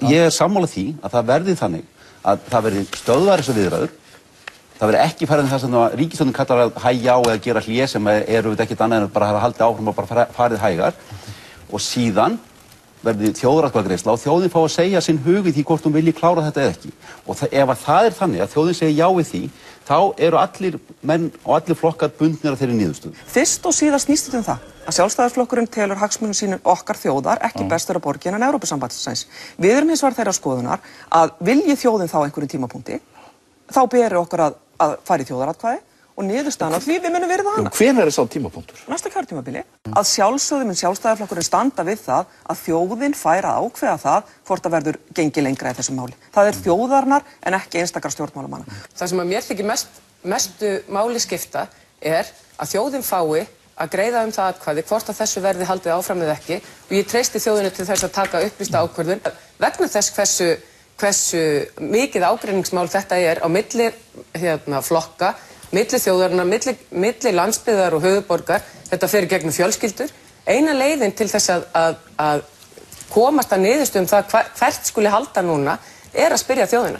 Ég sammála því að það verði þannig að það verði stöðvar þessar viðræður. Það verði ekki farið það sem ríkisstjórnin kallar að hægja á eða gera hlé sem eru ekkert annað en bara að halda áfram og bara farið hægar. Og síðan verði þjóðaratkvæðagreiðsla og þjóðin fá að segja sinn hug í því hvort hún vilji klára þetta eða ekki. Og ef það er þannig að þjóðin segir já við því, þá eru allir menn og allir flokkar bundnir af þeirri niðurstöðu. Fyrst og síðast snýst þetta það að Sjálfstæðisflokkurinn telur hagsmunum sínum okkar þjóðar ekki best vera borgin en Evrópusambandsins. Við erum hins vegar þeirrar skoðunar að vilji þjóðin þá einhverjum tímapunkti, þá beri okkur að fara í þjóðaratkvæði og niðurstaðan af því við munum virða hana. Hvenær sá tímapunktur? Næsta kjörtímabili. Að sjálfsögðu mun Sjálfstæðisflokkurinn standa við það að þjóðin fær að ákveða það hvort það verður gengið lengra í þessu máli. Það er þjóðarinnar en ekki einstakar stjórnmálamanna. Það sem að mér þykir mestu máli skipta er að þjóðin fái að greiða það atkvæði hvort að þessu verði haldið áfram eða ekki og ég treysti þjóðinu til þess að taka upplýsta ákvörðun vegna þess hversu mikið ágreiningsmál þetta er á milli flokka, milli þjóðarinnar, milli landsbyggðar og höfuðborgar. Þetta fer í gegnum fjölskyldur. Eina leiðin til þess að komast að niðurstöðu það hvert skuli halda núna er að spyrja þjóðina.